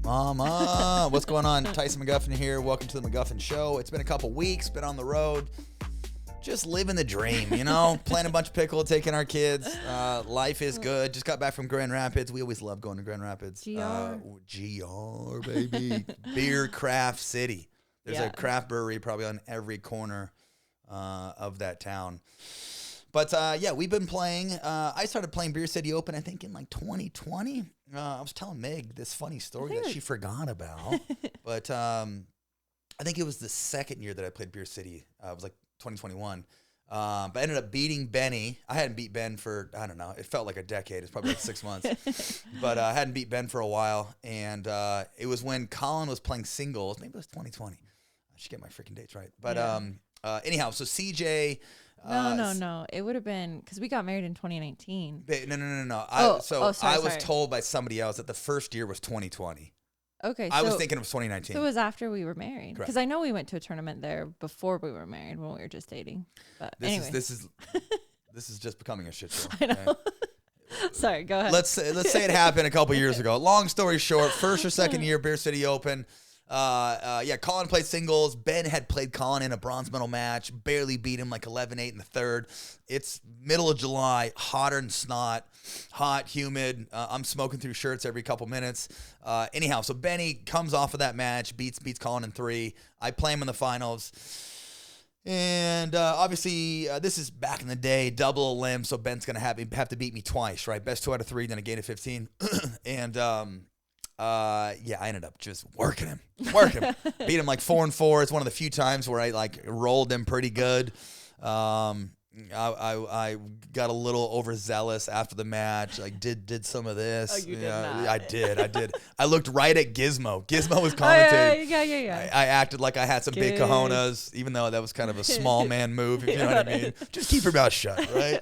Mama, what's going on? Tyson McGuffin here. Welcome to the McGuffin Show. It's been a couple weeks, been on the road, just living the dream, you know? Playing a bunch of pickle, taking our kids. Life is good. Just got back from Grand Rapids. We always love going to Grand Rapids. GR, baby. Beer craft city. There's a craft brewery probably on every corner of that town. But, yeah, we've been playing. I started playing Beer City Open, I think, in like 2020. I was telling Meg this funny story that she forgot about. But I think it was the second year that I played Beer City. It was like 2021. But I ended up beating Benny. I hadn't beat Ben for, I don't know, it felt like a decade. It's probably like 6 months. But I hadn't beat Ben for a while. And it was when Colin was playing singles. Maybe it was 2020. I should get my freaking dates right. But anyhow, so CJ... No. It would have been because we got married in 2019. No. Sorry. I was told by somebody else that the first year was 2020. Okay. I was thinking it was 2019. So it was after we were married. Correct. Because I know we went to a tournament there before we were married when we were just dating. But anyway. This is just becoming a shit show. I know. Okay? Sorry, go ahead. Let's say it happened a couple years ago. Long story short, first or second year Beer City Open. Colin played singles. Ben had played Colin in a bronze medal match, barely beat him, like 11-8 in the third. It's middle of July, hotter than snot, hot, humid. I'm smoking through shirts every couple minutes. Anyhow, so Benny comes off of that match, beats Colin in 3. I play him in the finals. And obviously, this is back in the day, double a limb, so Ben's going to have to beat me twice, right? Best 2 out of 3, then a gain of 15. And I ended up just working him. Beat him like 4-4. It's one of the few times where I like rolled him pretty good. I got a little overzealous after the match. Like did some of this. Oh, you did not. I did. I looked right at Gizmo. Gizmo was commentating. Yeah. I acted like I had some big cojones, even though that was kind of a small man move, if you know what I mean. Just keep your mouth shut, right?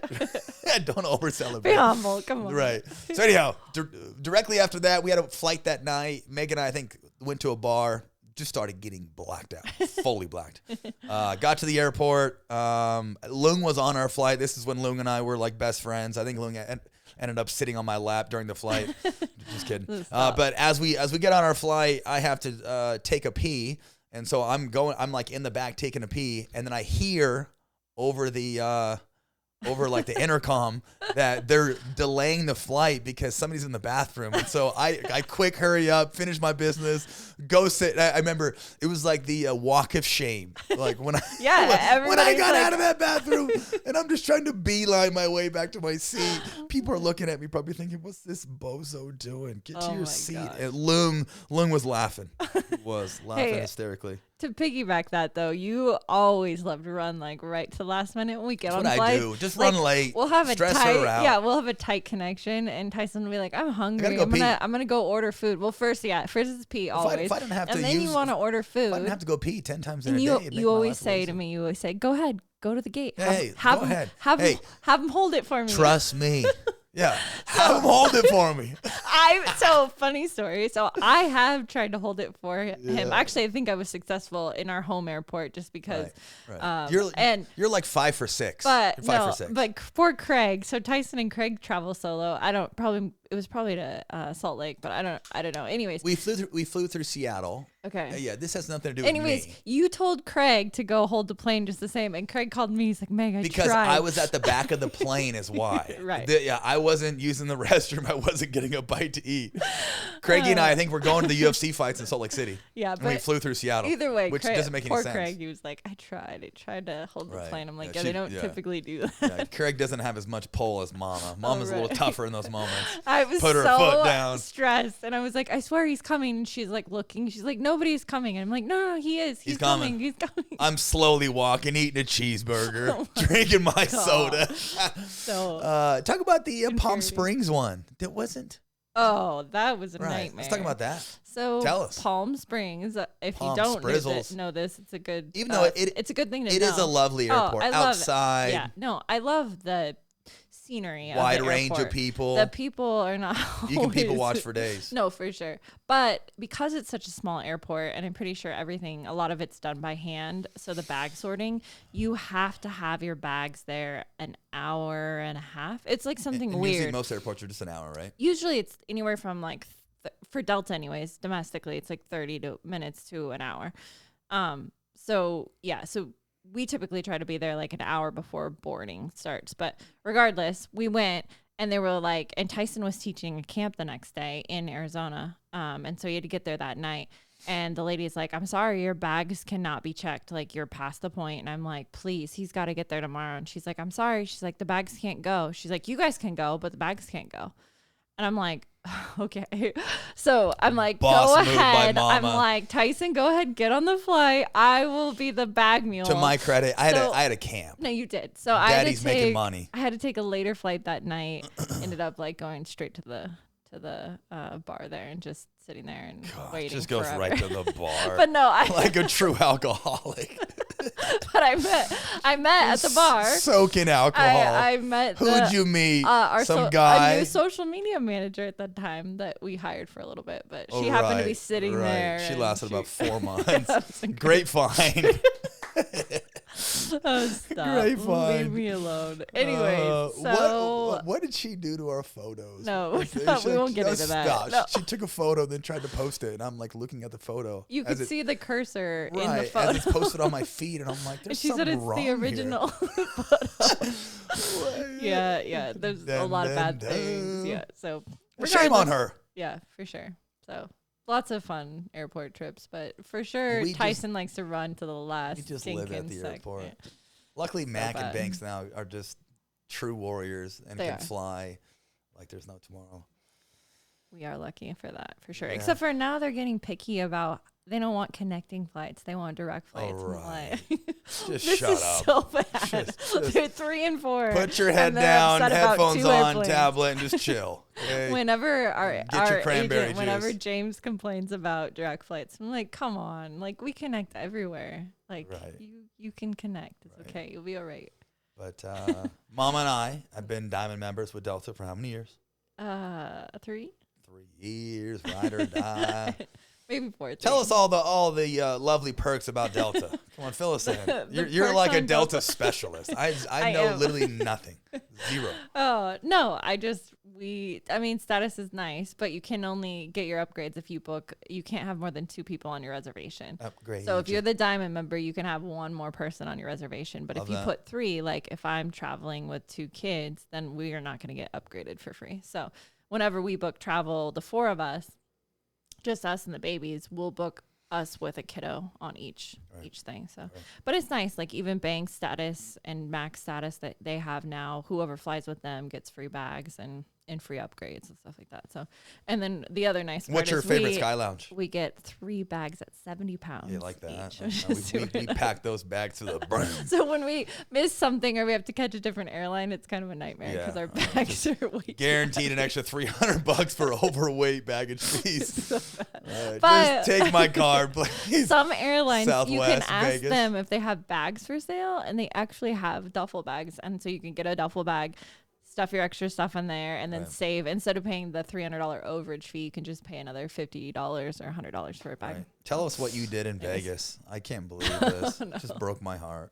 Don't over-celebrate. Be humble, come on. Right. So anyhow, directly after that, we had a flight that night. Meg and I think, went to a bar. Just started getting blacked out, fully blacked. Got to the airport. Lung was on our flight. This is when Lung and I were like best friends. I think Lung ended up sitting on my lap during the flight. Just kidding. But as we get on our flight, I have to take a pee, and so I'm like in the back taking a pee, and then I hear over the like the intercom that they're delaying the flight because somebody's in the bathroom. And so I quick hurry up, finish my business, go sit. I remember it was like the walk of shame. Like when I got out of that bathroom and I'm just trying to beeline my way back to my seat. People are looking at me probably thinking, what's this bozo doing? Get to your seat. God. And Lung was laughing. Hysterically. To piggyback that though, you always love to run like right to the last minute when we get on flights. That's what I do. Just run late. We'll have stress her out. Yeah, we'll have a tight connection, and Tyson will be like, "I'm hungry. I'm gonna go order food." Well, first is pee always. If I don't have to, and then you want to order food. If I don't have to go pee 10 times in a day. You always say to me, you always say, "Go ahead, go to the gate. Go ahead. Have him hold it for me." Trust me. Yeah, have him hold it for me. Funny story. So I have tried to hold it for him. Actually, I think I was successful in our home airport just because. Right. You're like 5 for 6. But you're 5 for 6. But for Craig, so Tyson and Craig travel solo. It was probably to Salt Lake, but I don't know. Anyways, we flew through Seattle. Okay. Yeah, this has nothing to do with me. You told Craig to go hold the plane just the same, and Craig called me. He's like, Meg, because tried. I was at the back of the plane is why. Right. I wasn't using the restroom. I wasn't getting a bite to eat. Craigie and I think we're going to the UFC fights in Salt Lake City. Yeah, but we flew through Seattle. Either way, which doesn't make any sense. Craig, he was like, I tried to hold the plane. I'm like, they don't typically do that. Yeah, Craig doesn't have as much pull as Mama. Mama's a little tougher in those moments. I was Put her foot down. Stressed, and I was like, I swear he's coming. And she's like looking. She's like, nobody's coming. And I'm like, no, he is. He's coming. He's coming. I'm slowly walking, eating a cheeseburger, drinking my soda. So talk about the Palm Springs one. That wasn't. Oh, that was a nightmare. Let's talk about that. So tell us. Palm Springs. If you don't know this, it's a good. Even though it's a good thing to know. It is a lovely airport. Outside. Yeah. No, I love the scenery. Wide of the range airport. of people. The people are not. You can people watch for days. No, for sure. But because it's such a small airport, and I'm pretty sure a lot of it's done by hand. So the bag sorting, you have to have your bags there an hour and a half. It's like something weird. Usually most airports are just an hour, right? Usually it's anywhere from like for Delta anyways, domestically, it's like 30 minutes to an hour. So we typically try to be there like an hour before boarding starts. But regardless, we went and they were like, and Tyson was teaching a camp the next day in Arizona. And so he had to get there that night. And the lady's like, I'm sorry, your bags cannot be checked. Like, you're past the point. And I'm like, please, he's got to get there tomorrow. And she's like, I'm sorry. She's like, the bags can't go. She's like, you guys can go, but the bags can't go. And I'm like, okay. So I'm like, Boss go move by ahead. I'm mama. like, Tyson, go ahead, get on the flight. I will be the bag mule. To my credit, I had a camp. No, you did. So Daddy's making money. I had to take a later flight that night. Ended up like going straight to the bar there and just sitting there and waiting. Just goes forever. right to the bar. But no, like a true alcoholic. But I met at the bar. Soaking alcohol. I met. Who'd you meet? Some a guy. new social media manager at that time that we hired for a little bit, but she happened to be sitting there. She lasted about 4 months. Great find. Oh, stop. Great find. Leave me alone. Anyways, so what did she do to our photos? No, we won't get into that. Stop. No. She took a photo, then tried to post it, and I'm like looking at the photo. You could see the cursor in the Right, photo. as it's posted on my feed, and I'm like, there's She said something it's wrong the original photo. here. Yeah. There's a lot of bad things. Yeah. So Shame on her. Yeah, for sure. So lots of fun airport trips, but for sure Tyson likes to run to the last. We just live at the airport. Yeah. Luckily, So Mac and bad. Banks now are just true warriors and They can are. fly like there's no tomorrow. We are lucky for that, for sure. Yeah. Except for now they're getting picky about, they don't want connecting flights. They want direct Oh, flights. right. Just This shut is up. so bad. Just They're 3 and 4. Put your head and they're down, upset about headphones 2 on, airplanes. tablet, and just chill. Okay? Whenever Get your our cranberry agent, whenever juice. James complains about direct flights, I'm like, come on, like we connect everywhere. Like Right. you can connect. It's Right. okay. You'll be all right. But Mama and I have been Diamond members with Delta for how many years? 3, 3 years, ride or die. maybe 4. Tell us all the lovely perks about Delta. Come on, fill us in. You're perks like a on Delta Delta. specialist. I I know am. literally nothing. Zero. Oh no, I mean, status is nice, but you can only get your upgrades if you book. You can't have more than 2 people on your reservation. Upgrade. So if you're the Diamond member, you can have 1 more person on your reservation. But Love if you that. put 3, like if I'm traveling with 2 kids, then we are not going to get upgraded for free. So whenever we book travel, the 4 of us, just us and the babies, we'll book us with a kiddo on each thing. So, but it's nice. Like even Bank status and Max status that they have now, whoever flies with them gets free bags and free upgrades and stuff like that. So, and then the other nice part What's your is favorite Sky Lounge? we get 3 bags at 70 pounds. You like that? each, which is We super pack those bags to the brim. So when we miss something or we have to catch a different airline, it's kind of a nightmare because Yeah. our bags are way too Guaranteed an extra $300 for overweight baggage fees. But- Just take my card, please. Some airlines, you can Southwest, ask Vegas. them if they have bags for sale, and they actually have duffel bags. And so you can get a duffel bag, stuff your extra stuff in there, and then Right. save. Instead of paying the $300 overage fee, you can just pay another $50 or $100 for a bag. Right. Tell us what you did in Vegas. I can't believe this. No. Just broke my heart.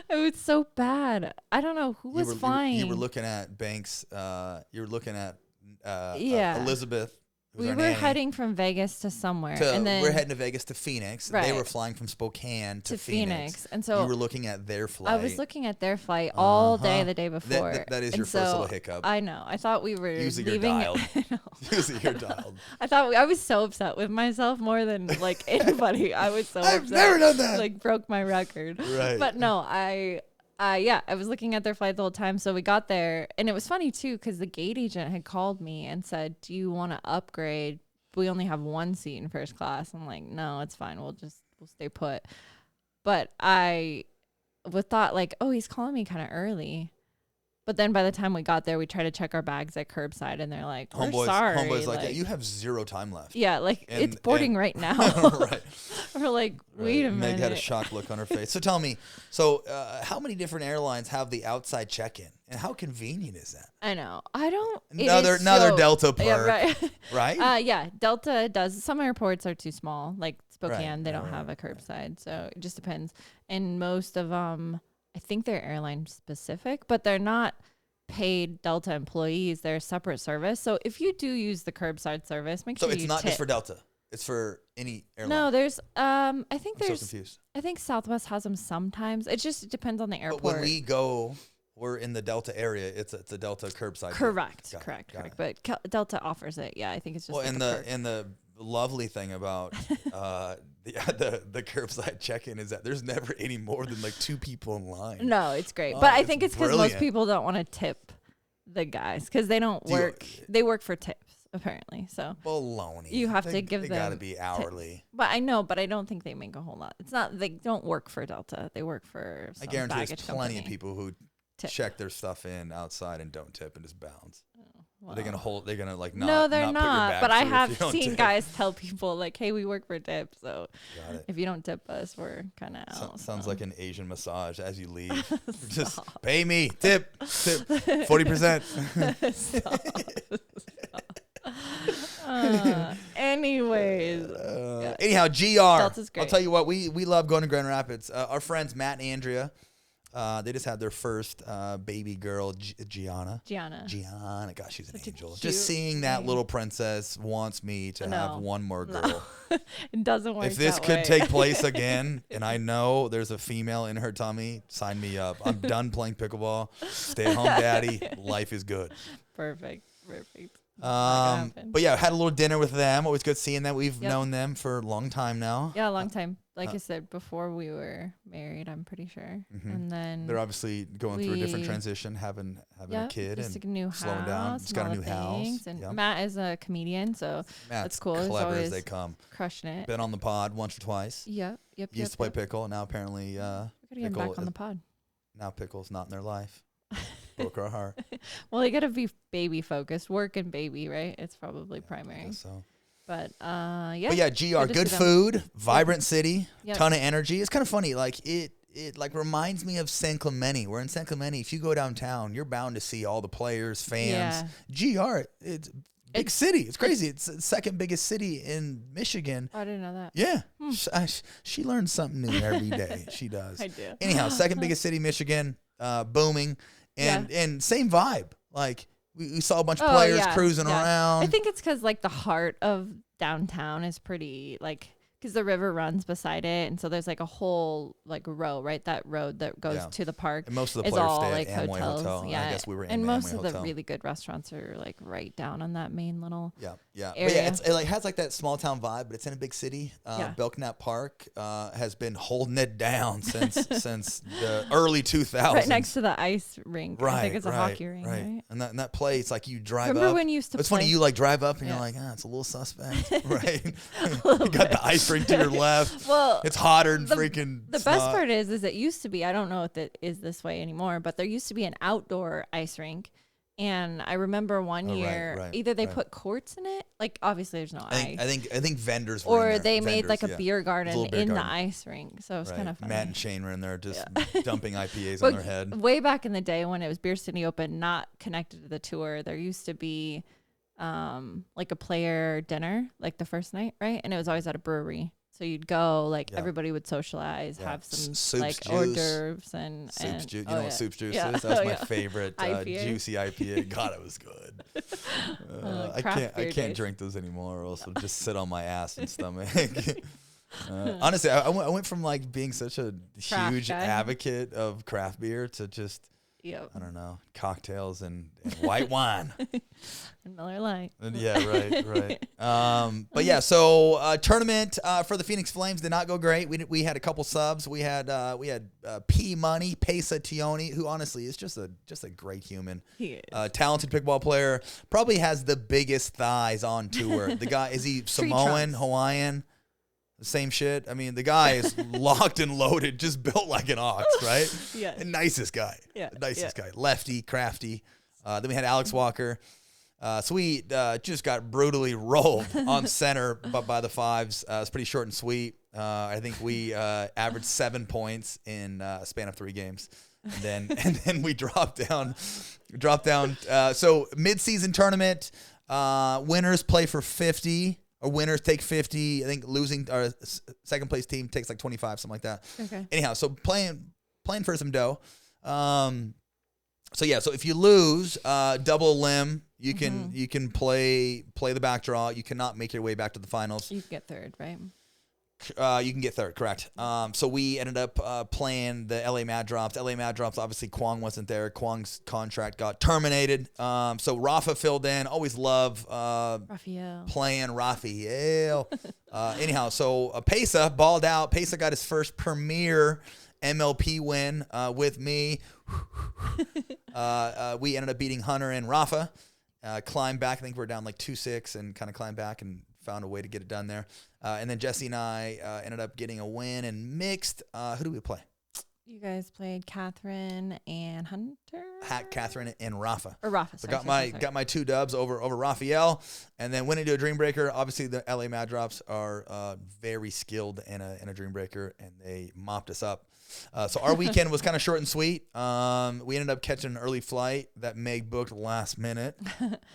It was so bad. I don't know who was flying. You were looking at Banks. You were looking at Yeah. Elizabeth. who was We our were nanny, heading from Vegas to somewhere, and then we're heading to Vegas to Phoenix. They Right. were flying from Spokane to Phoenix. And so you were looking at their flight. I was looking at their flight all day Uh-huh. the day before. That is And your first so little hiccup. I know. I thought we were Usually you're leaving. dialed. I know. Usually you're dialed. I was so upset with myself more than like anybody. I was so I've upset. never done that. Like broke my record. Right. But no, I was looking at their flight the whole time. So we got there, and it was funny too because the gate agent had called me and said, "Do you want to upgrade? We only have 1 seat in first class." I'm like, "No, it's fine. We'll stay put." But I would thought like, "Oh, he's calling me kind of early." But then by the time we got there, we tried to check our bags at curbside, and they're like, "We're sorry." Homeboy's like, yeah, you have 0 time left. Yeah, like And- it's boarding right now. Right. We're like, wait a minute. Meg had a shocked look on her face. So tell me, how many different airlines have the outside check-in, and how convenient is that? I know. I don't. it Another is Delta perk, Yeah, right. right? Yeah, Delta does. Some airports are too small, like Spokane. Right, They don't right, have a right. curbside, so it just depends. And most of them, I think they're airline specific, but they're not. paid Delta employees, they're a separate service. So if you do use the curbside service, make sure you tip. So it's not just for Delta. It's for any airline. No, there's I think I'm there's so confused. I think Southwest has them sometimes. It just depends on the airport. But when we go, we're in the Delta area. It's a Delta curbside. Correct. Correct. But Delta offers it. Yeah, I think it's just and the lovely thing about the curbside check-in is that there's never any more than like 2 people in line. No, it's great. But I think it's because brilliant. most people don't want to tip the guys because they don't work. They work for tips apparently. So baloney. You have to give them. They got to be hourly. Tips. But I know, but I don't think they make a whole lot. It's not. They don't work for Delta. They work for. Some I guarantee there's plenty company. of people who check their stuff in outside and don't tip and just bounce. Well, They're gonna like not. No, they're not. not. But I have seen guys tell people like, "Hey, we work for tips, so if you don't tip us, we're kind of out." Sounds like an Asian massage as you leave. Just pay me, tip 40%. Anyways, anyhow, GR. Delta's great. I'll tell you what, we love going to Grand Rapids. Our friends Matt and Andrea. They just had their first baby girl, Gianna. Gosh, she's an angel. Just seeing that little princess wants me to have one more girl. It doesn't work. If this could take place again, and I know there's a female in her tummy, sign me up. I'm done playing pickleball. Stay at home, daddy. Life is good. Perfect. But yeah, I had a little dinner with them. Always good seeing them. We've known them for a long time now. Yeah, a long time. Like I said, before we were married, I'm pretty sure. Mm-hmm. And then they're obviously going through a different transition, having a kid and a new slowing house, down. Just got a new house. And Matt is a comedian, so that's cool. Clever He's as they come. Crushing it. Been on the pod once or twice. Yep. Used to play pickle, and now apparently we gotta get him back on the pod. Now pickle's not in their life. Broke our heart. Well, you gotta be baby focused, work and baby, right? It's probably primary. I guess so. But GR, good food, vibrant city, ton of energy. It's kind of funny, like it like reminds me of San Clemente. We're in San Clemente. If you go downtown, you're bound to see all the players, fans. GR, it's big city. It's crazy. It's the second biggest city in Michigan. I didn't know that. Yeah, she learns something new every day. She does. I do. Anyhow, second biggest city, Michigan, booming, and same vibe. Like we saw a bunch of players cruising around. I think it's because like the heart of downtown is pretty like because the river runs beside it, and so there's like a whole like row, right? That road that goes to the park. And most of the is players all stay like at Amway hotels. Hotel. Yeah, I guess we were in and the most Amway of Hotel. the really good restaurants are like right down on that main little area. But yeah, it like has like that small town vibe, but it's in a big city. Belknap Park has been holding it down since the early 2000s. Right next to the ice rink. I think it's a hockey rink, right? And that place, like you drive Remember up. when you used to It's play? funny, you like drive up and you're like, it's a little suspect, right? You got the ice rink to your left. Well, it's hotter than freaking The best part is it used to be, I don't know if it is this way anymore, but there used to be an outdoor ice rink. And I remember one year, either they put courts in it, like obviously there's no ice. I think vendors were in there. They made like a beer garden in the ice rink. So it was kind of funny. Matt and Shane were in there just dumping IPAs on their head. Way back in the day when it was Beer City Open, not connected to the tour, there used to be like a player dinner, like the first night, right? And it was always at a brewery. So you'd go, like everybody would socialize, have some Soup's like juice. hors d'oeuvres and Soup's juice. You know what Soup's juice is? That's my favorite juicy IPA. God, it was good. I can't drink those anymore, or else I'll just sit on my ass and stomach. Honestly, I went from like being such a huge advocate of craft beer to just I don't know, cocktails and white wine. And Miller Lite. Yeah, right. But yeah, so tournament for the Phoenix Flames did not go great. We had a couple subs. We had P Money, Pesa Tioni, who honestly is just a great human. He is. Talented pickleball player. Probably has the biggest thighs on tour. The guy, is he Samoan, Hawaiian? The same shit. I mean, the guy is locked and loaded, just built like an ox, right? Yeah. The nicest guy. Yeah. The nicest guy. Lefty, crafty. Then we had Alex Walker. So we just got brutally rolled on center by the fives. It's pretty short and sweet. I think we averaged 7 points in a span of 3 games. And then we dropped down. So mid-season tournament, winners play for 50. Or winners take 50. I think losing our second place team takes like 25, something like that. Okay. Anyhow, so playing for some dough. So yeah, so if you lose, double limb, you can play the back draw. You cannot make your way back to the finals. You get third, right? You can get third, correct. So we ended up playing the LA Mad Drops. LA Mad Drops, obviously Kwong wasn't there. Kwong's contract got terminated. So Rafa filled in. Always love playing Raphael. Anyhow, so Pesa balled out. Pesa got his first premier MLP win with me. We ended up beating Hunter and Rafa. Climbed back. I think we were down like 2-6 and kind of climbed back and found a way to get it done there. And then Jesse and I ended up getting a win in mixed. Who do we play? You guys played Catherine and Hunter? Catherine and Rafa. Or Rafa, sorry. So got my 2 dubs over Raphael. And then went into a Dream Breaker. Obviously, the LA Mad Drops are very skilled in a Dream Breaker, and they mopped us up. So our weekend was kind of short and sweet. We ended up catching an early flight that Meg booked last minute.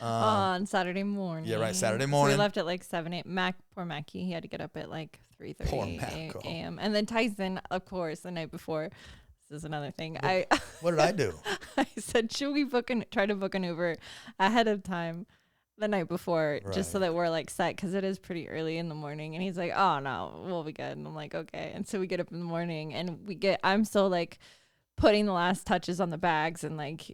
On Saturday morning. Yeah, right, Saturday morning. So we left at like 7, 8. Poor Mackie, he had to get up at like 3:30 a.m. And then Tyson, of course, the night before. This is another thing. What did I do? I said, should we try to book an Uber ahead of time the night before, just so that we're like set, because it is pretty early in the morning. And he's like, oh no, we'll be good. And I'm like, okay. And so we get up in the morning and I'm still like putting the last touches on the bags and like,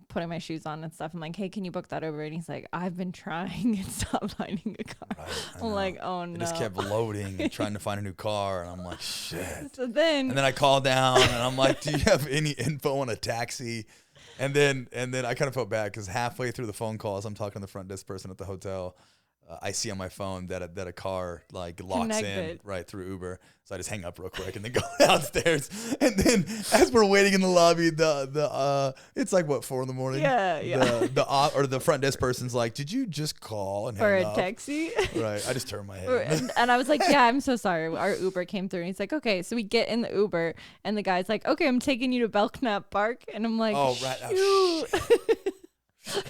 putting my shoes on and stuff. I'm like, hey, can you book that over? And he's like, I've been trying and stopped finding a car. Right, I'm like, oh no. I just kept loading and trying to find a new car. And I'm like, shit. And then I called down and I'm like, do you have any info on a taxi? And then I kind of felt bad because halfway through the phone calls, I'm talking to the front desk person at the hotel. I see on my phone that a car like locks in right through Uber, so I just hang up real quick and then go downstairs. And then as we're waiting in the lobby, the it's like what 4 a.m. Yeah. The front desk person's like, "Did you just call and for hang a up?" taxi? Right. I just turned my head. And I was like, "Yeah, I'm so sorry. Our Uber came through." And he's like, "Okay." So we get in the Uber, and the guy's like, "Okay, I'm taking you to Belknap Park," and I'm like, "Oh right." Oh,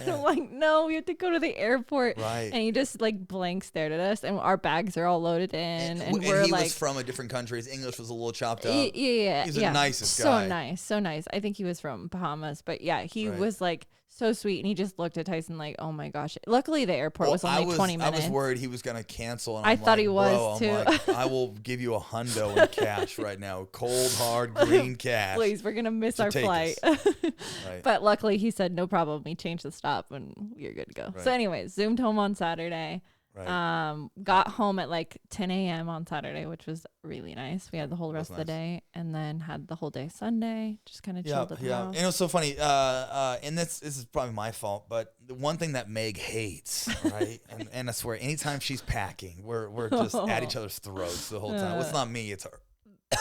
and I'm like, no, we have to go to the airport. Right. And he just like blank stared at us, and our bags are all loaded in. And we're he like, was from a different country. His English was a little chopped up. Yeah. He's the nicest guy. So nice. I think he was from Bahamas. But yeah, he was like so sweet. And he just looked at Tyson like, oh my gosh. Luckily, the airport was only 20 minutes. I was worried he was going to cancel. And I thought he was too. I'm like, I will give you $100 in cash right now. Cold, hard, green cash. Please, we're going to miss our flight. Right. But luckily, he said, no problem. We changed the stop and you're good to go. Right. So anyways, zoomed home on Saturday. Right. Got home at like 10 a.m. on Saturday, which was really nice. We had the whole rest of the day, and then had the whole day Sunday. Just kind of chilled at the house. And it was so funny. And this is probably my fault, but the one thing that Meg hates, right? and I swear, anytime she's packing, we're just at each other's throats the whole time. Well, it's not me, it's her.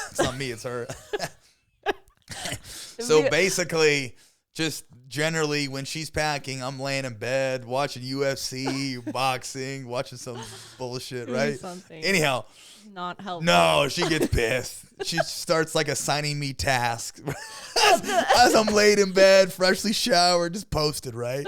It's not me, it's her. So basically, just generally when she's packing, I'm laying in bed watching UFC, boxing, watching some bullshit, right? Anyhow, not helpful. No, she gets pissed. She starts like assigning me tasks as I'm laid in bed, freshly showered, just posted, right?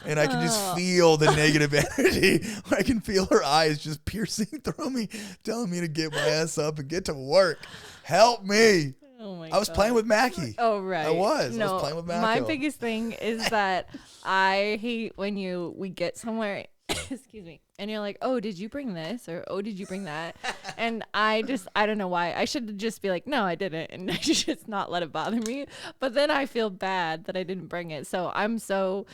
And I can just feel the negative energy. I can feel her eyes just piercing through me, telling me to get my ass up and get to work. Help me. Oh my I was playing with Mackie. Oh, right. I was playing with Mackie. My biggest thing is that I hate when we get somewhere, excuse me, and you're like, oh, did you bring this? Or, oh, did you bring that? And I don't know why. I should just be like, no, I didn't. And I should just not let it bother me. But then I feel bad that I didn't bring it. So I'm the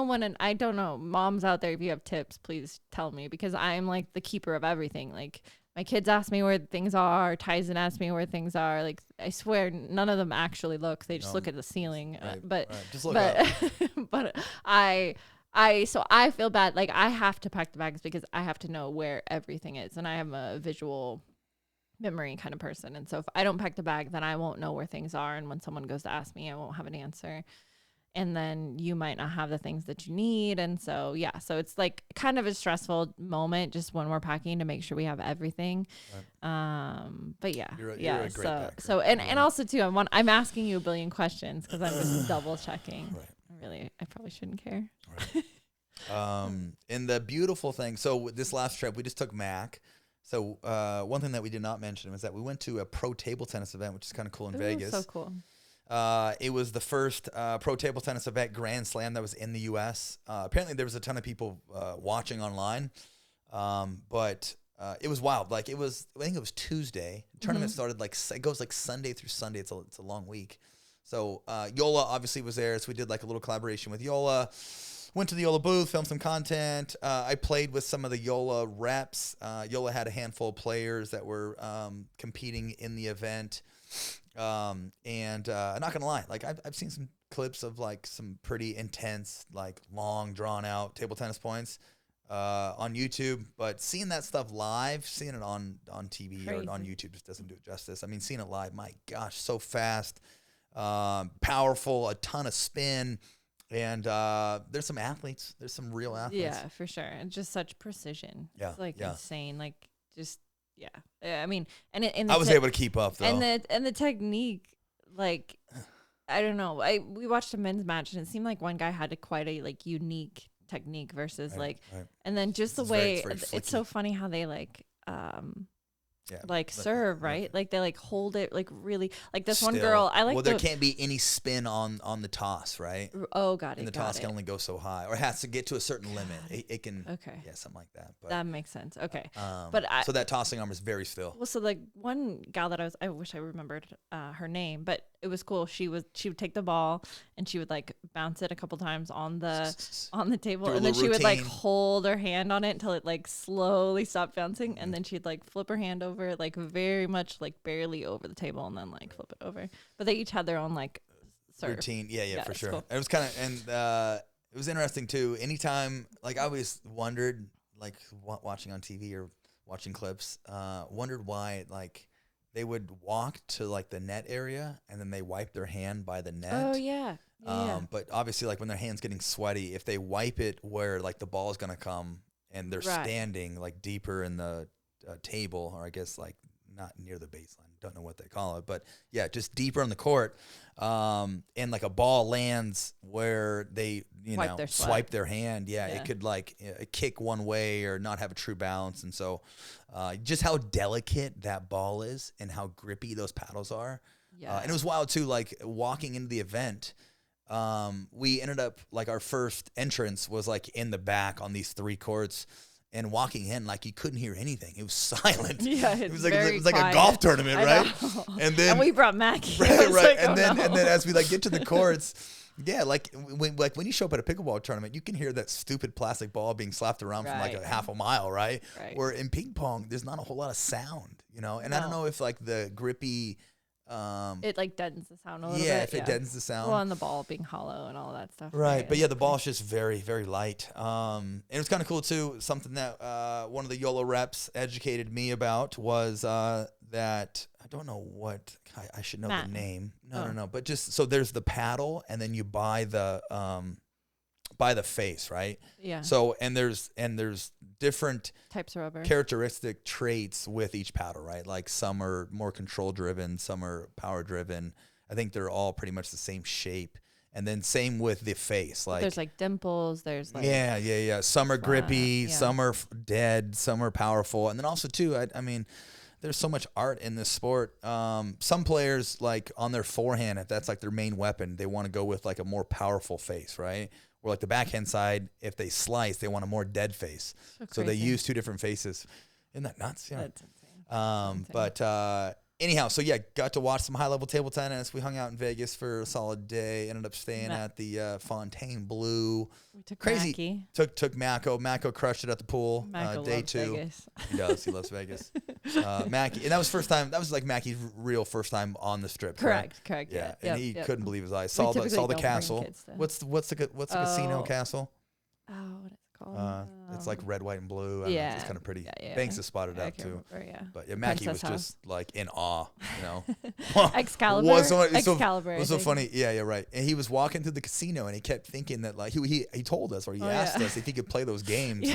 one, and I don't know, moms out there, if you have tips, please tell me, because I'm like the keeper of everything. Like, my kids ask me where things are. Tyson asks me where things are. Like, I swear, none of them actually look. They just look at the ceiling. But just look up. But so I feel bad. Like, I have to pack the bags because I have to know where everything is, and I am a visual memory kind of person. And so if I don't pack the bag, then I won't know where things are. And when someone goes to ask me, I won't have an answer. And then you might not have the things that you need. And so, yeah, so it's like kind of a stressful moment just when we're packing to make sure we have everything. Right. But yeah, you're a great packer. So, and also too, I'm asking you a billion questions because I'm just double checking. Right. I probably shouldn't care. Right. And the beautiful thing, so this last trip, we just took Mac. So one thing that we did not mention was that we went to a pro table tennis event, which is kind of cool in Vegas. So cool. It was the first pro table tennis event Grand Slam that was in the U.S. Apparently, there was a ton of people watching online, but it was wild. Like I think it was Tuesday. The tournament started it goes like Sunday through Sunday. It's a long week. So JOOLA obviously was there, so we did like a little collaboration with JOOLA. Went to the JOOLA booth, filmed some content. I played with some of the JOOLA reps. JOOLA had a handful of players that were competing in the event. I'm not gonna lie, like I've seen some clips of like some pretty intense, like long, drawn out table tennis points on YouTube. But seeing that stuff live, seeing it on TV or on YouTube just doesn't do it justice. I mean, seeing it live, my gosh, so fast, powerful, a ton of spin. And there's some athletes. There's some real athletes. Yeah, for sure. And just such precision. Yeah, it's like yeah. insane. Like just I mean, and I was able to keep up though. And the technique, like I don't know. We watched a men's match and it seemed like one guy had quite a like unique technique versus and then just the way it's so funny how they like serve, right? Like they like hold it like really like this one girl. I like. Well, there can't be any spin on the toss, right? Oh, got it. And the toss can only go so high, or it has to get to a certain limit. It can. Okay. Yeah, something like that. But that makes sense. Okay. So that tossing arm is very still. Well, so like one gal that I wish I remembered her name, but it was cool. She would take the ball and she would like bounce it a couple times on the table, and then she would like hold her hand on it until it like slowly stopped bouncing, and then she'd like flip her hand over, like very much like barely over the table, and then like flip it over. But they each had their own like routine. Yeah, for sure. Cool. It was kind of it was interesting too. Anytime, like I always wondered, like watching on TV or watching clips, wondered why like they would walk to like the net area and then they wipe their hand by the net. Oh yeah. But obviously, like when their hand's getting sweaty, if they wipe it where like the ball is gonna come and they're standing like deeper in the table, or I guess like not near the baseline, don't know what they call it, but yeah, just deeper in the court, and like a ball lands where they swipe their hand, it could like kick one way or not have a true balance. And so just how delicate that ball is and how grippy those paddles are. And it was wild too, like walking into the event, we ended up like our first entrance was like in the back on these 3 courts. And walking in, like you couldn't hear anything. It was silent. Yeah, it was like a golf tournament, right? And we brought Mackie. Right. Like, and then as we like get to the courts, like when you show up at a pickleball tournament, you can hear that stupid plastic ball being slapped around from like a half a mile, right? Where in ping pong, there's not a whole lot of sound, And I don't know if like the grippy. It like deadens the sound a little bit. Yeah, if it deadens the sound. Well, and the ball being hollow and all that stuff. Right. But yeah, the ball's just very, very light. And it was kind of cool too. Something that one of the JOOLA reps educated me about was that I don't know what I should know the name. No. But just so there's the paddle, and then you buy the face, right? Yeah. So and there's different types of rubber characteristic traits with each paddle, right? Like some are more control driven, some are power driven. I think they're all pretty much the same shape. And then same with the face, like there's like dimples, there's like some are grippy, some are dead, some are powerful. And then also too, I mean, there's so much art in this sport. Some players, like on their forehand, if that's like their main weapon, they want to go with like a more powerful face, right? Or like the backhand side, if they slice, they want a more dead face. So they use 2 different faces. Isn't that nuts? Yeah. That's insane. But anyhow, so yeah, got to watch some high-level table tennis. We hung out in Vegas for a solid day. Ended up staying at the Fontaine Blue. We took Crazy. Mackie. Took Mako. Mako crushed it at the pool. Day 2. Vegas. He does. He loves Vegas. Mackie, and that was first time. That was like Mackie's real first time on the strip. Correct. Yeah, and he couldn't believe his eyes. Saw the castle. What's the casino castle? Oh, what is it called? It's like red, white, and blue. It's kind of pretty. Banks has spotted out too. Remember, But yeah, Mackie was just like in awe, Excalibur. It was so funny. Yeah, right. And he was walking through the casino and he kept thinking that like he told us, or he asked us if he could play those games.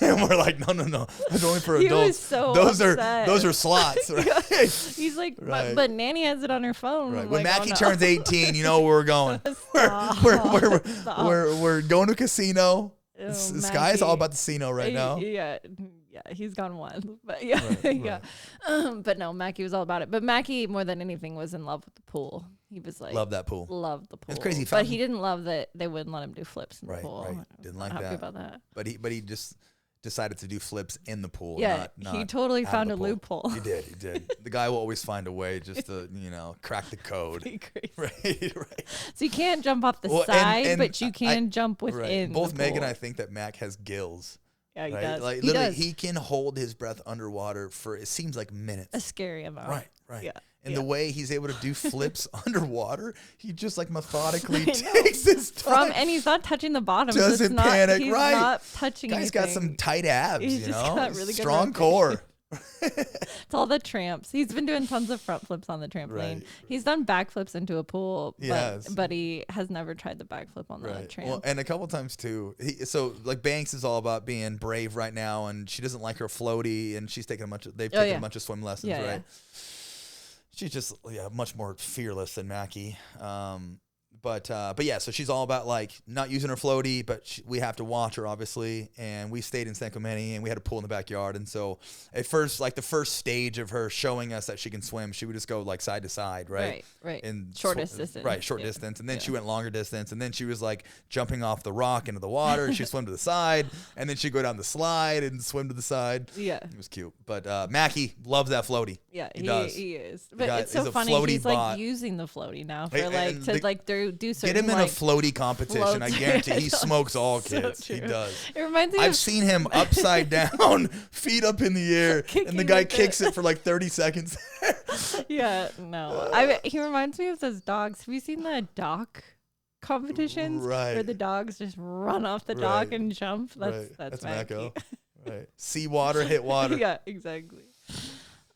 And we're like, no, that's only for adults. Those are slots. Right? He's like, but Nanny has it on her phone. Right. When Mackie turns 18, you know where we're going. We're going to a casino. Sky is all about the casino right now. Yeah, he's gone one, but yeah. But no, Mackie was all about it. But Mackie, more than anything, was in love with the pool. He was like, love that pool. Loved the pool. It's crazy. But he didn't love that they wouldn't let him do flips in the pool. Right. Didn't like happy that. about that. But he just decided to do flips in the pool. Yeah, not he totally found a pool. loophole. He did. The guy will always find a way just to, crack the code. Pretty crazy. Right. So you can't jump off the side, but you can jump within. Both the Meg pool. and I think that Mac has gills. Yeah, he right? does. Like he literally, does. he can hold his breath underwater for it seems like minutes. A scary amount. Right. Yeah. And the way he's able to do flips underwater, he just like methodically takes his time. And he's not touching the bottom. Doesn't panic. He's right. not touching Guy's got some tight abs. He's just got really good strong core. It's all the tramps. He's been doing tons of front flips on the trampoline. Right. He's done backflips into a pool, Yes. but he has never tried the backflip on the tramp. Well, and a couple times too. So like Banks is all about being brave right now, and she doesn't like her floaty, and she's taking they've taken a bunch of swim lessons, right? Yeah. She's just much more fearless than Mackie. But yeah, so she's all about like not using her floaty, but we have to watch her obviously. And we stayed in San Clemente and we had a pool in the backyard. And so at first, like the first stage of her showing us that she can swim, she would just go like side to side, right? Right. And shortest distance. Right, short distance. And then she went longer distance. And then she was like jumping off the rock into the water. She'd swim to the side. And then she'd go down the slide and swim to the side. Yeah. It was cute. But Mackie loves that floaty. Yeah, he does. He is. But it's so funny. He's like using the floaty now for do certain get him in a floaty competition. I guarantee he smokes all kids. He does. It reminds me. I've seen him upside down, feet up in the air, and the guy kicks it for like 30 seconds. Yeah, no. He reminds me of those dogs. Have you seen the dock competitions where the dogs just run off the dock and jump? That's Mackie. Right. See water, hit water. Yeah, exactly.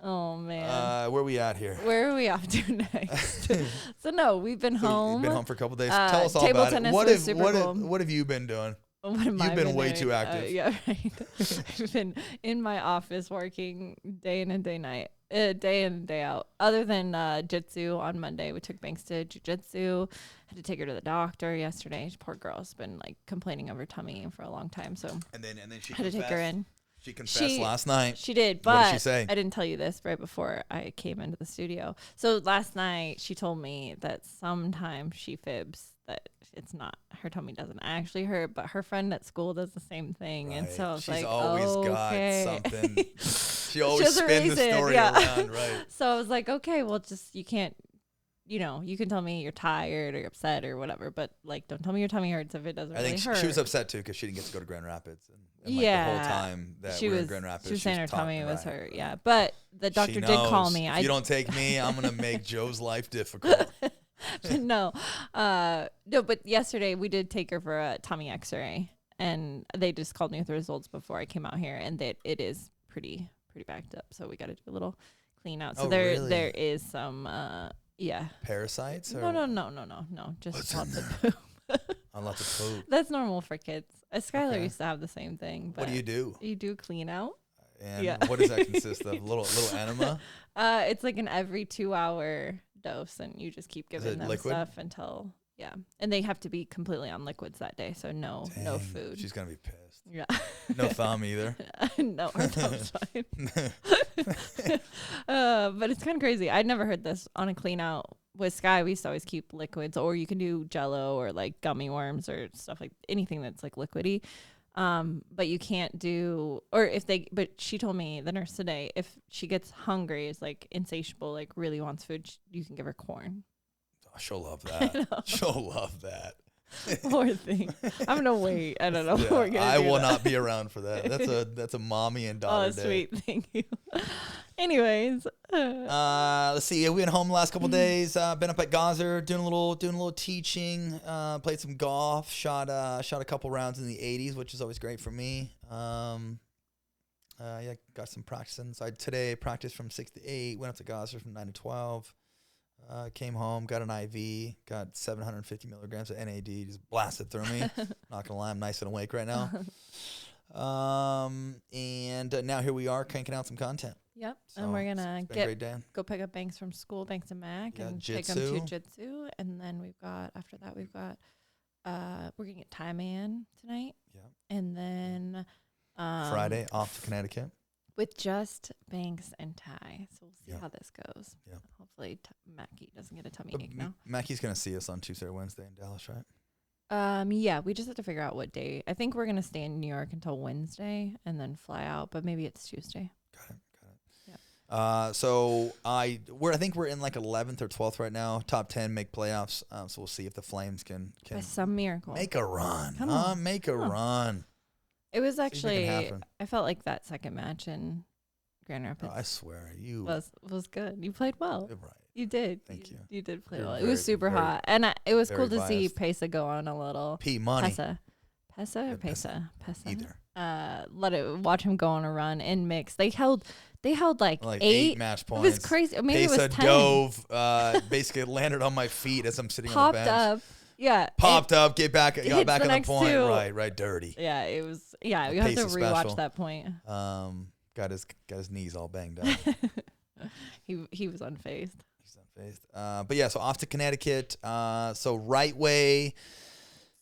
Oh man. Where are we at here? Where are we off to next? So no, we've been home. You've been home for a couple days. Tell us all table about tennis it. cool. What have you been doing? You've been way too active. Yeah, right. I've been in my office working day in and day in, day out. Other than jitsu on Monday, we took Banks to jiu-jitsu. Had to take her to the doctor yesterday. Poor girl's been like complaining of her tummy for a long time. So and then she had to take her in. She confessed last night. She did, but what did she say? I didn't tell you this right before I came into the studio. So last night she told me that sometimes she fibs that it's not, her tummy doesn't actually hurt, but her friend at school does the same thing. Right. And so I was She's always got something. She always spins the reason, story around, right? So I was like, okay, well, just you can't, you can tell me you're tired or you're upset or whatever, but like, don't tell me your tummy hurts if it doesn't really hurt. She was upset too because she didn't get to go to Grand Rapids. And the whole time that we were in Grand Rapids, she was saying her tummy was hurt. Yeah, but the doctor did call me. If you don't take me, I'm gonna make Joe's life difficult. No, but yesterday we did take her for a tummy X-ray, and they just called me with the results before I came out here, and that it is pretty backed up. So we got to do a little clean out. So there is some parasites. Or? No. Just lots of poop. Lots of poop. That's normal for kids. Skylar used to have the same thing. But what do you do? You do clean out. And what does that consist of? Little enema? It's like an every 2-hour dose, and you just keep giving them liquid? stuff until and they have to be completely on liquids that day, so no food. She's gonna be pissed. Yeah. No thumb either. No, her thumb's fine. But it's kind of crazy. I'd never heard this on a clean out. With Sky, we used to always keep liquids, or you can do Jello or like gummy worms or stuff like anything that's like liquidy. But you can't do, but she told me, the nurse today, if she gets hungry, is like insatiable, like really wants food, you can give her corn. Oh, she'll love that. She'll love that. Poor thing. I'm gonna wait. I don't know. What we're gonna I will not be around for that. That's a mommy and daughter day. Sweet. Thank you. Anyways, let's see. We been home the last couple days. Been up at Gazer doing a little teaching. Played some golf. Shot a couple rounds in the 80s, which is always great for me. Got some practicing. So today practiced from 6 to 8. Went up to Gazer from 9 to 12. Came home, got an IV, got 750 milligrams of NAD, just blasted through me. Not gonna lie, I'm nice and awake right now. And now here we are cranking out some content. Yep. So and we're gonna go pick up Banks from school, Banks and Mac, and take them to jitsu. And then after that we're gonna get Thai Man tonight. Yeah. And then Friday off to Connecticut. with just Banks and Ty. So we'll see Yeah. how this goes. Yeah. Hopefully Mackie doesn't get a tummy But ache now. Mackie's going to see us on Tuesday or Wednesday in Dallas, right? Yeah, we just have to figure out what day. I think we're gonna stay in New York until Wednesday and then fly out, but maybe it's Tuesday. Got it. Yeah. So I think we're in like 11th or 12th right now. Top 10 make playoffs. So we'll see if the Flames can By some miracle. make a run. Come on. Make a run. It was See if it can actually, happen. I felt like that second match in Grand Rapids I swear you was good. You played well. You're right. You did. Thank you. You did play You're well. It very, was super very, hot, and it was cool very to see biased. Pesa go on a little. P money. Pesa or Yeah, Pesa? Pesa. Either. Watch him go on a run in mix. They held like 8 match It points. was crazy. Maybe it was Pesa 10. dove, basically landed on my feet as I'm sitting on the Popped bench. up. Yeah. Popped up, got back hits on the the next point. two. Right, dirty. Yeah, it was. Yeah, A you have to Pesa rewatch special. that point. Got his knees all banged up. He was unfazed. He's unfazed. But yeah, so off to Connecticut. So RiteWay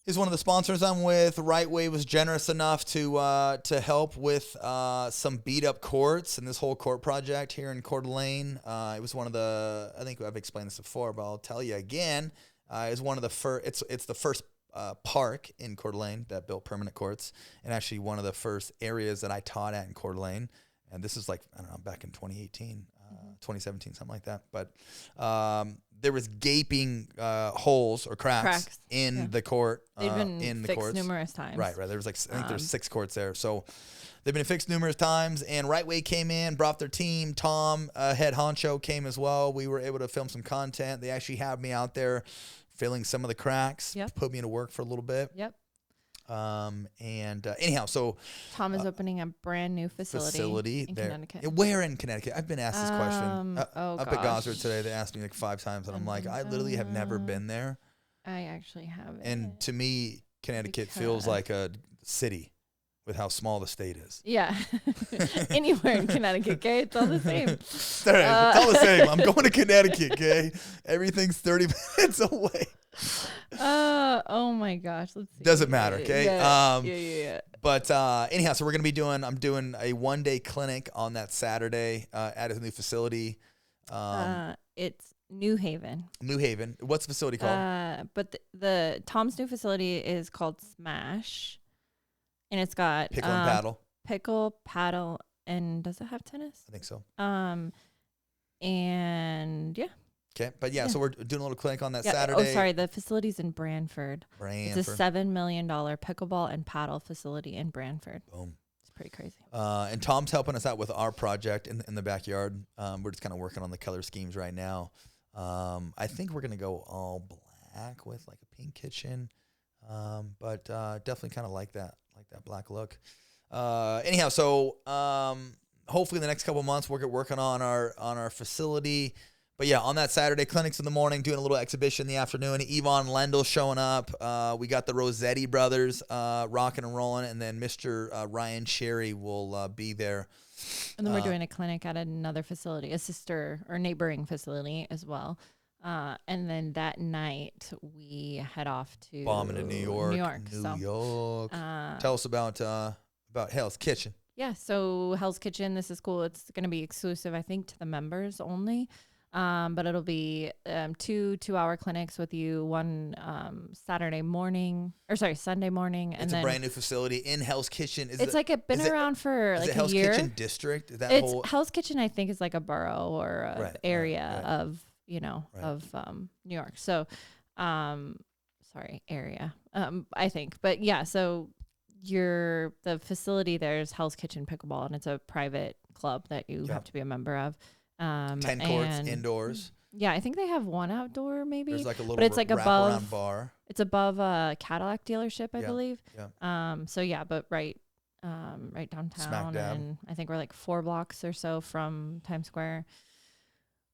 is one of the sponsors I'm with. RiteWay was generous enough to help with some beat up courts and this whole court project here in Coeur d'Alene. It was one of the, I think I've explained this before, but I'll tell you again. Is one of the first. It's the first park in Coeur d'Alene that built permanent courts, and actually one of the first areas that I taught at in Coeur d'Alene. And this is like, I don't know, back in 2018, 2017, something like that. But there was gaping holes or cracks in the court. They've been in the fixed courts numerous times. Right. There was like, I think there's 6 courts there. So they've been fixed numerous times. And RiteWay came in, brought their team. Tom, head honcho, came as well. We were able to film some content. They actually had me out there filling some of the cracks. Yep. Put me into work for a little bit. Yep. Anyhow, so Tom is opening a brand new facility in there. Connecticut. Where in Connecticut? I've been asked this question. Up At Gosford today, they asked me like 5 times, and I'm like, I literally have never been there. I actually haven't. And to me, Connecticut feels like a city with how small the state is. Yeah. Anywhere in Connecticut, okay? It's all the same. It's all the same. I'm going to Connecticut, okay? Everything's 30 minutes away. Oh my gosh. Let's see. Doesn't matter, okay? Yeah. But anyhow, so we're gonna be I'm doing a 1-day clinic on that Saturday at a new facility. It's New Haven. New Haven. What's the facility called? But the Tom's new facility is called Smash, and it's got Pickle and paddle. Pickle, paddle, and does it have tennis? I think so. And yeah. Okay, but yeah, so we're doing a little clinic on that Saturday. Oh, sorry, the facility's in Branford. Branford. It's a $7 million pickleball and paddle facility in Branford. Boom. It's pretty crazy. And Tom's helping us out with our project in the backyard. We're just kind of working on the color schemes right now. I think we're gonna go all black with like a pink kitchen, but definitely kind of like that black look. Anyhow, so hopefully in the next couple months we'll get working on our facility. But yeah, on that Saturday, clinics in the morning, doing a little exhibition in the afternoon. Yvonne Lendl showing up. We got the Rossetti brothers rocking and rolling, and then Mr. Ryan Sherry will be there. And then we're doing a clinic at another facility, a sister or neighboring facility as well. And then that night we head off to Bombing to New York. New York. Tell us about Hell's Kitchen. Yeah, so Hell's Kitchen, this is cool. It's going to be exclusive, I think, to the members only. But it'll be 2 2-hour clinics with you, one Sunday morning, and It's then a brand new facility in Hell's Kitchen. It's been around for like a Hell's year. Kitchen district? Hell's Kitchen, I think, is like a borough or a area of New York. So, area. I think, but yeah. So the facility there's Hell's Kitchen Pickleball, and it's a private club that you have to be a member of. 10 courts indoors. Yeah, I think they have one outdoor maybe. There's like a little but it's like above bar. It's above a Cadillac dealership, I believe. Yeah. So yeah, but right downtown, Smack dab. and I think we're like 4 blocks or so from Times Square.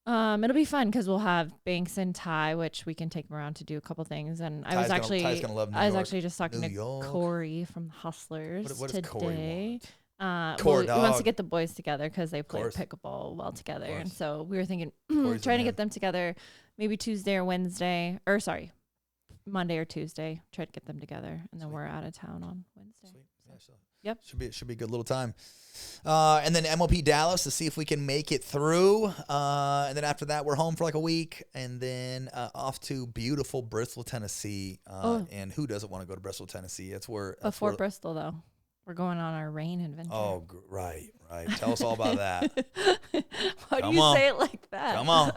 It'll be fun because we'll have Banks and Ty, which we can take them around to do a couple things. And Ty's gonna love New York. actually just talking to Corey from the Hustlers what today. does Corey want? He wants to get the boys together because they play pickleball well together, and so we were thinking trying to get them together, maybe Monday or Tuesday. Try to get them together, and then we're out of town on Wednesday. Sweet. Yep. Should be a good little time. And then MLP Dallas to see if we can make it through. And then after that, we're home for like a week, and then off to beautiful Bristol, Tennessee. And who doesn't want to go to Bristol, Tennessee? Before Bristol, though, we're going on our rain adventure. Oh, right. Tell us all about that. Why do you say it like that? Come on.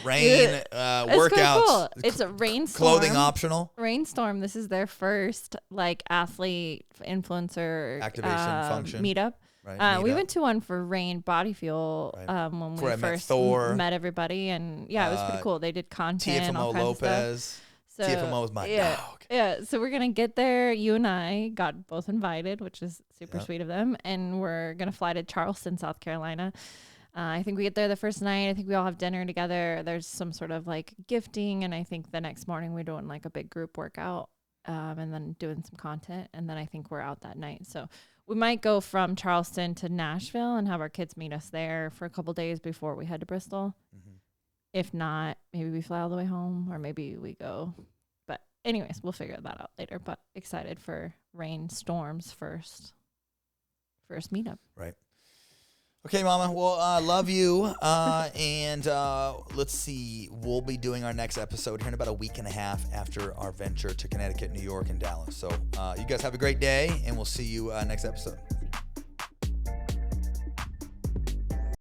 Rain workouts. Cool. It's a rainstorm. Clothing optional. Rainstorm. This is their first like athlete influencer activation function meetup. Right, we went to one for Rain Body Fuel when we first met everybody, and it was pretty cool. They did content. TFMO Lopez. So, TFMO is my dog. Yeah, so we're gonna get there. You and I got both invited, which is super sweet of them, and we're gonna fly to Charleston, South Carolina. I think we get there the first night. I think we all have dinner together. There's some sort of like gifting, and I think the next morning we're doing like a big group workout, and then doing some content, and then I think we're out that night. So we might go from Charleston to Nashville and have our kids meet us there for a couple days before we head to Bristol. Mm-hmm. If not, maybe we fly all the way home, or maybe we go. But anyways, we'll figure that out later. But excited for Rainstorm's first meetup. Right. Okay, Mama. Well, love you. And let's see. We'll be doing our next episode here in about a week and a half after our venture to Connecticut, New York, and Dallas. So you guys have a great day, and we'll see you next episode.